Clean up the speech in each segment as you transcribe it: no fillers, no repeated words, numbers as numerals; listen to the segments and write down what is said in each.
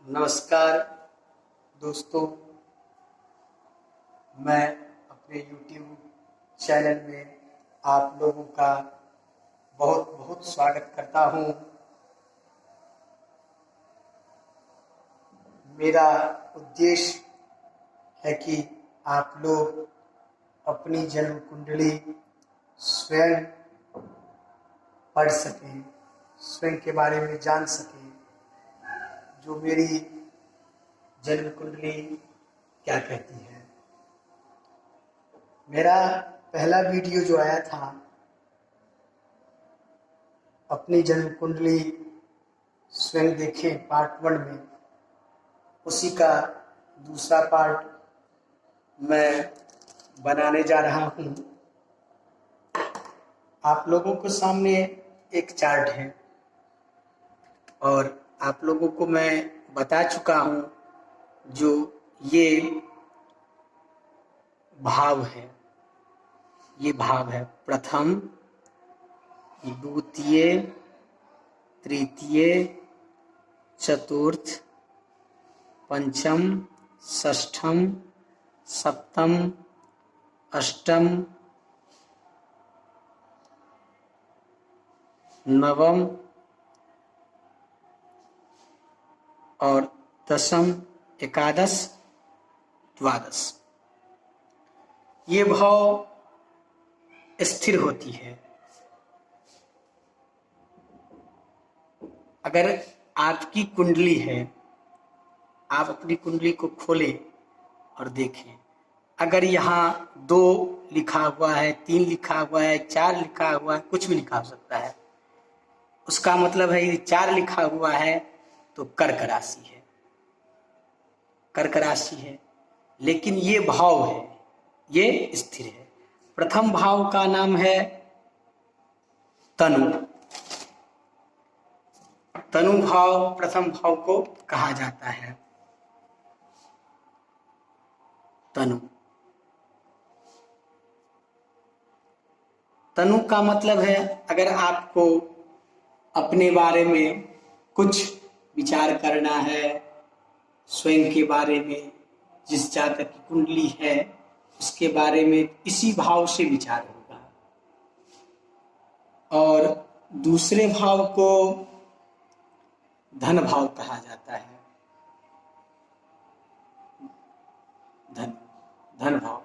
नमस्कार दोस्तों, मैं अपने YouTube चैनल में आप लोगों का बहुत बहुत स्वागत करता हूं। मेरा उद्देश्य है कि आप लोग अपनी जन्म कुंडली स्वयं पढ़ सकें, स्वयं के बारे में जान सकें। जो मेरी जन्म कुंडली क्या कहती है। मेरा पहला वीडियो जो आया था अपनी जन्म कुंडली स्वयं देखें पार्ट 1 में, उसी का दूसरा पार्ट मैं बनाने जा रहा हूँ। आप लोगों के सामने एक चार्ट है और आप लोगों को मैं बता चुका हूँ जो ये भाव है, ये भाव है प्रथम, द्वितीय, तृतीय, चतुर्थ, पंचम, षष्ठम, सप्तम, अष्टम, नवम और दशम, एकादश, द्वादश। ये भाव स्थिर होती है। अगर आपकी कुंडली है, आप अपनी कुंडली को खोलें और देखें। अगर यहाँ 2 लिखा हुआ है, 3 लिखा हुआ है, 4 लिखा हुआ है, कुछ भी लिखा हो सकता है, उसका मतलब है ये 4 लिखा हुआ है तो कर्क राशि है, कर्क राशि है। लेकिन ये भाव है, ये स्थिर है। प्रथम भाव का नाम है तनु। तनु भाव प्रथम भाव को कहा जाता है। तनु, तनु का मतलब है अगर आपको अपने बारे में कुछ विचार करना है, स्वयं के बारे में, जिस जातक की कुंडली है उसके बारे में इसी भाव से विचार होगा। और दूसरे भाव को धन भाव कहा जाता है। धन भाव,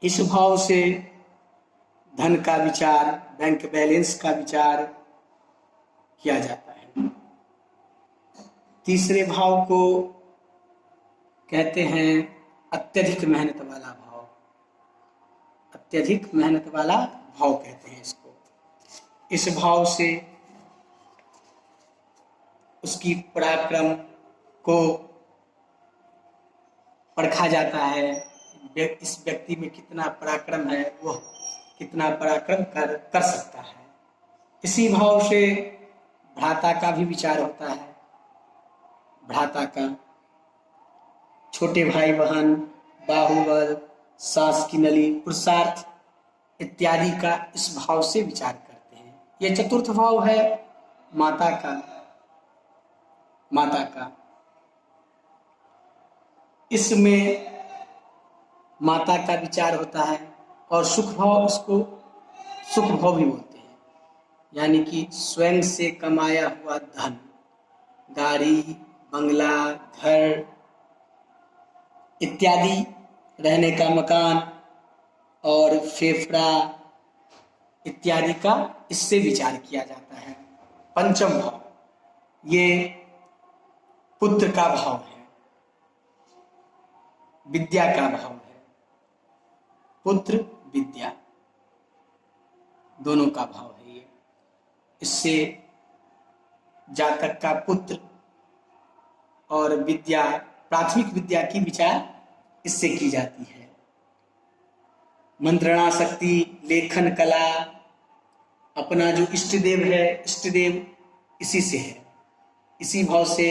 इस भाव से धन का विचार, बैंक बैलेंस का विचार किया जाता है। तीसरे भाव को कहते हैं अत्यधिक मेहनत वाला भाव। अत्यधिक मेहनत वाला भाव कहते हैं इसको। इस भाव से उसकी पराक्रम को परखा जाता है। इस व्यक्ति में कितना पराक्रम है, वह कितना पराक्रम कर सकता है। इसी भाव से भ्राता का भी विचार होता है। भ्राता का, छोटे भाई बहन, बाहुबल, सास की नली, पुरुषार्थ इत्यादि का इस भाव से विचार करते हैं। यह चतुर्थ भाव है माता का। माता का, इसमें माता का विचार होता है। और सुख भाव, उसको सुख भाव भी बोलते हैं, यानी कि स्वयं से कमाया हुआ धन, गाड़ी, बंगला, घर इत्यादि, रहने का मकान और फेफड़ा इत्यादि का इससे विचार किया जाता है। पंचम भाव, ये पुत्र का भाव है, विद्या का भाव है। पुत्र विद्या दोनों का भाव है ये। इससे जातक का पुत्र और विद्या, प्राथमिक विद्या की विचार इससे की जाती है। मंत्रणा शक्ति, लेखन कला, अपना जो इष्ट देव है, इष्ट देव इसी से है। इसी भाव से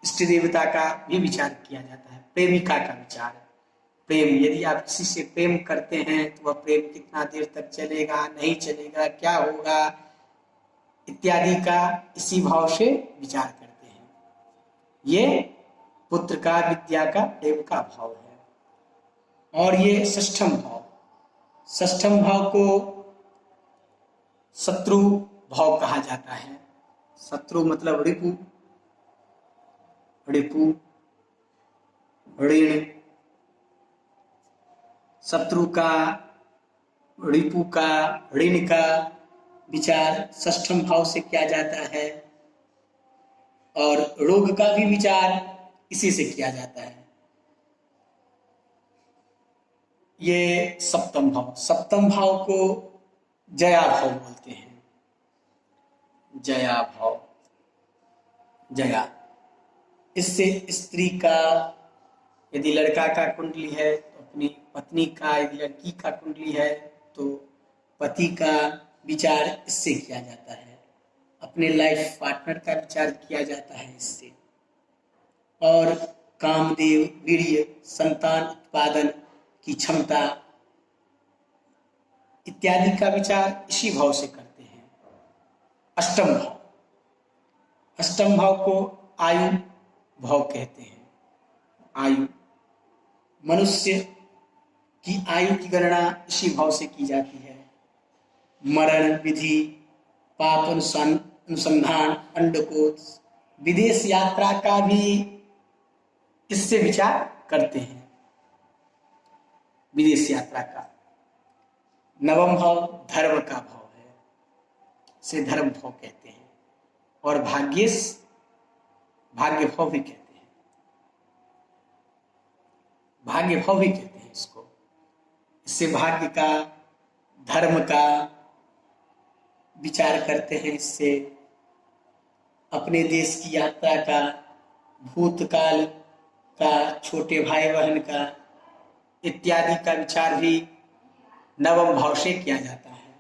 इष्ट देवता का भी विचार किया जाता है। प्रेमिका का विचार, प्रेम, यदि आप किसी से प्रेम करते हैं तो वह प्रेम कितना देर तक चलेगा, नहीं चलेगा, क्या होगा इत्यादि का इसी भाव से विचार करते हैं। ये पुत्र का, विद्या का, देव का भाव है। और ये षष्ठम भाव, षष्ठम भाव को शत्रु भाव कहा जाता है। शत्रु मतलब रिपु, रिपु, ऋण, शत्रु का, रिपु का, ऋण का विचार षष्ठम भाव से किया जाता है, और रोग का भी विचार इसी से किया जाता है। ये सप्तम भाव, सप्तम भाव को जया भाव बोलते हैं। जया भाव, जया, इससे स्त्री का, यदि लड़का का कुंडली है तो अपनी पत्नी का, यदि लड़की का कुंडली है तो पति का विचार इससे किया जाता है। अपने लाइफ पार्टनर का विचार किया जाता है इससे। और कामदेव, वीर्य, संतान उत्पादन की क्षमता इत्यादि का विचार इसी भाव से करते हैं। अष्टम भाव, अष्टम भाव को आयु भाव कहते हैं। आयु, मनुष्य की आयु की गणना इसी भाव से की जाती है। मरण विधि, पाप अनुसंधान, अंडकोश, विदेश यात्रा का भी इससे विचार करते हैं, विदेश यात्रा का। नवम भाव धर्म का भाव है, से धर्म भाव कहते हैं। और भाग्येश, भाग्य भाव भी कहते हैं, भाग्य भाव भी कहते हैं इसको। इससे भाग्य का, धर्म का विचार करते हैं। इससे अपने देश की यात्रा का, भूतकाल का, छोटे भाई बहन का इत्यादि का विचार भी नवम भाव से किया जाता है।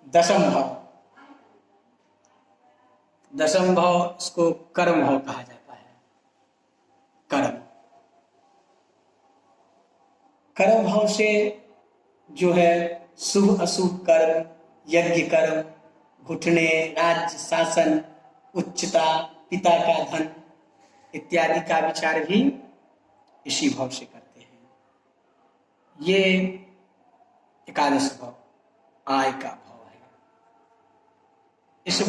दशम भाव, दशम भाव इसको कर्म भाव कहा जाता है। कर्म, कर्म भाव से जो है शुभ अशुभ कर्म, यज्ञ कर्म, घुटने, राज्य शासन, उच्चता, पिता का धन इत्यादि का विचार भी इसी भाव से करते हैं। ये एकादश भाव आय का भाव है। इस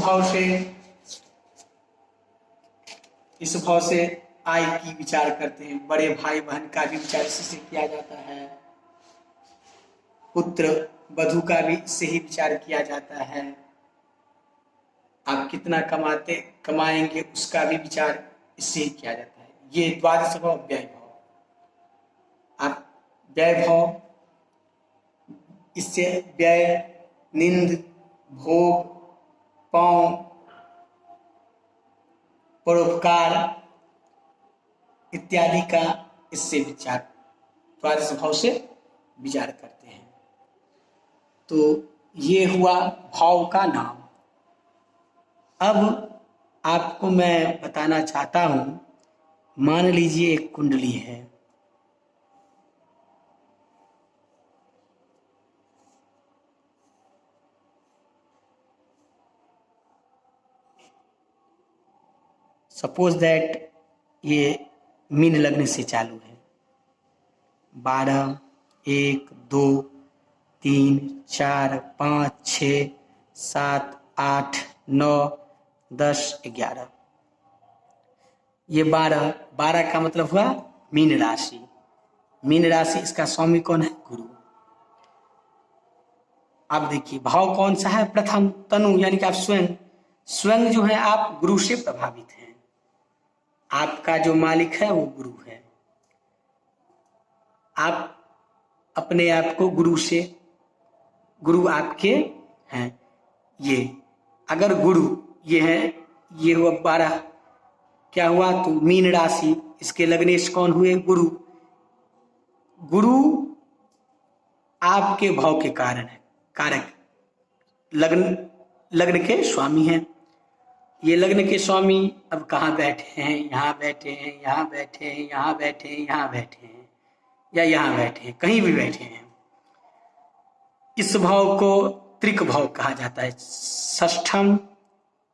भाव से आय की विचार करते हैं। बड़े भाई बहन का भी विचार इसी से किया जाता है। पुत्र वधू का भी इससे ही विचार किया जाता है। आप कितना कमाएंगे उसका भी विचार इससे ही किया जाता है। ये द्वादश भाव व्यय भाव। आप व्यय भाव, इससे व्यय, निंद, भोग, पांव, परोपकार इत्यादि का इससे विचार, द्वादश भाव से विचार करते हैं। तो ये हुआ भाव का नाम। अब आपको मैं बताना चाहता हूं, मान लीजिए एक कुंडली है। सपोज दैट ये मीन लग्न से चालू है। 12, 1, 2, 3, 4, 5, 6, 7, 8, 9, 10, 11। ये 12 का मतलब हुआ मीन राशि। मीन राशि, इसका स्वामी कौन है? गुरु। अब देखिए भाव कौन सा है? प्रथम तनु, यानी कि आप स्वयं जो है आप गुरु से प्रभावित हैं। आपका जो मालिक है वो गुरु है। आप अपने आप को गुरु आपके हैं। ये अगर गुरु ये है, ये हुआ 12, क्या हुआ? तो मीन राशि, इसके लग्नेश कौन हुए? गुरु। गुरु आपके भाव के कारण है, कारक, लग्न के स्वामी हैं। ये लग्न के स्वामी अब कहाँ बैठे हैं? यहाँ बैठे हैं, यहाँ बैठे हैं, यहाँ बैठे हैं, यहाँ बैठे हैं, या यहाँ बैठे हैं, कहीं भी बैठे हैं। इस भाव को त्रिक भाव कहा जाता है। षष्ठम,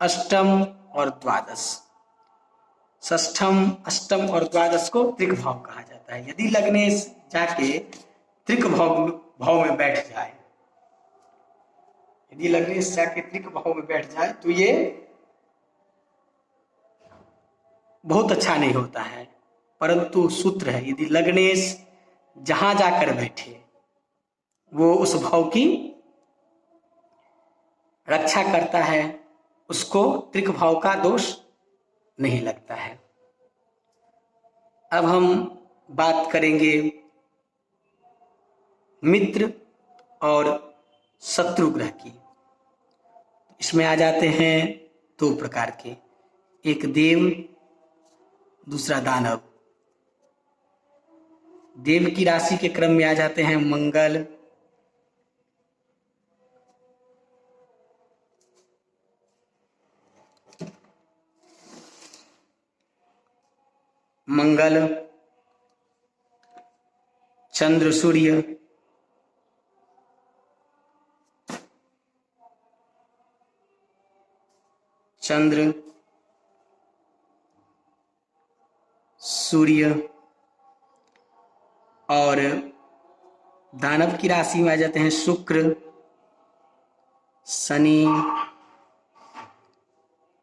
अष्टम और द्वादश। षष्ठम, अष्टम और द्वादश को त्रिक भाव कहा जाता है। यदि लग्नेश जाके त्रिक भाव में बैठ जाए, यदि लग्नेश जाके त्रिक भाव में बैठ जाए तो ये बहुत अच्छा नहीं होता है। परंतु सूत्र है, यदि लग्नेश जहां जाकर बैठे वो उस भाव की रक्षा करता है, उसको त्रिक भाव का दोष नहीं लगता है। अब हम बात करेंगे मित्र और शत्रु ग्रह की। इसमें आ जाते हैं दो प्रकार के, एक देव, दूसरा दानव। देव की राशि के क्रम में आ जाते हैं मंगल, चंद्र, सूर्य, चंद्र, सूर्य, और दानव की राशि में आ जाते हैं शुक्र, शनि,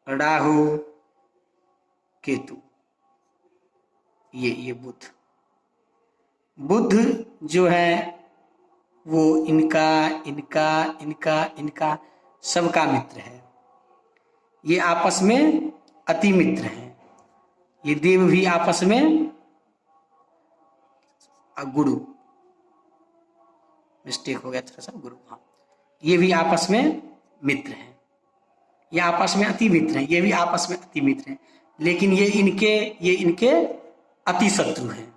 राहु, केतु। ये बुध जो है वो इनका सबका मित्र है। ये आपस में अति मित्र हैं। ये देव भी आपस में, गुरु, मिस्टेक हो गया थोड़ा सा, गुरु, हाँ, ये भी आपस में मित्र हैं। ये आपस में अति मित्र हैं, ये भी आपस में अति मित्र हैं, लेकिन ये इनके अति शत्रु हैं।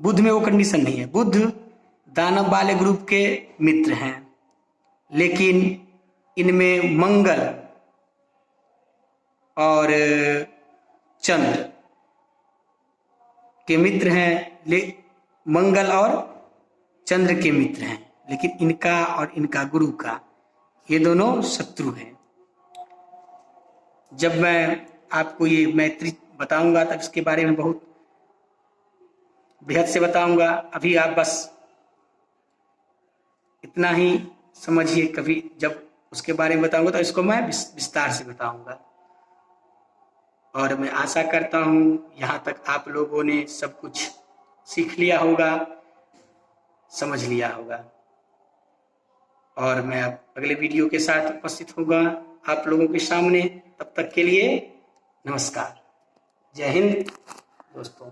बुध में वो कंडीशन नहीं है। बुध दानव वाले ग्रुप के मित्र हैं, लेकिन इनमें मंगल और चंद्र के मित्र हैं, मंगल और चंद्र के मित्र हैं, लेकिन इनका और इनका गुरु का, ये दोनों शत्रु हैं। जब मैं आपको ये मैत्री बताऊंगा तब इसके बारे में बहुत बेहद से बताऊंगा। अभी आप बस इतना ही समझिए, कभी जब उसके बारे में बताऊंगा तो इसको मैं विस्तार से बताऊंगा। और मैं आशा करता हूं यहाँ तक आप लोगों ने सब कुछ सीख लिया होगा, समझ लिया होगा। और मैं अब अगले वीडियो के साथ उपस्थित होगा आप लोगों के सामने। तब तक के लिए नमस्कार, जय हिंद दोस्तों।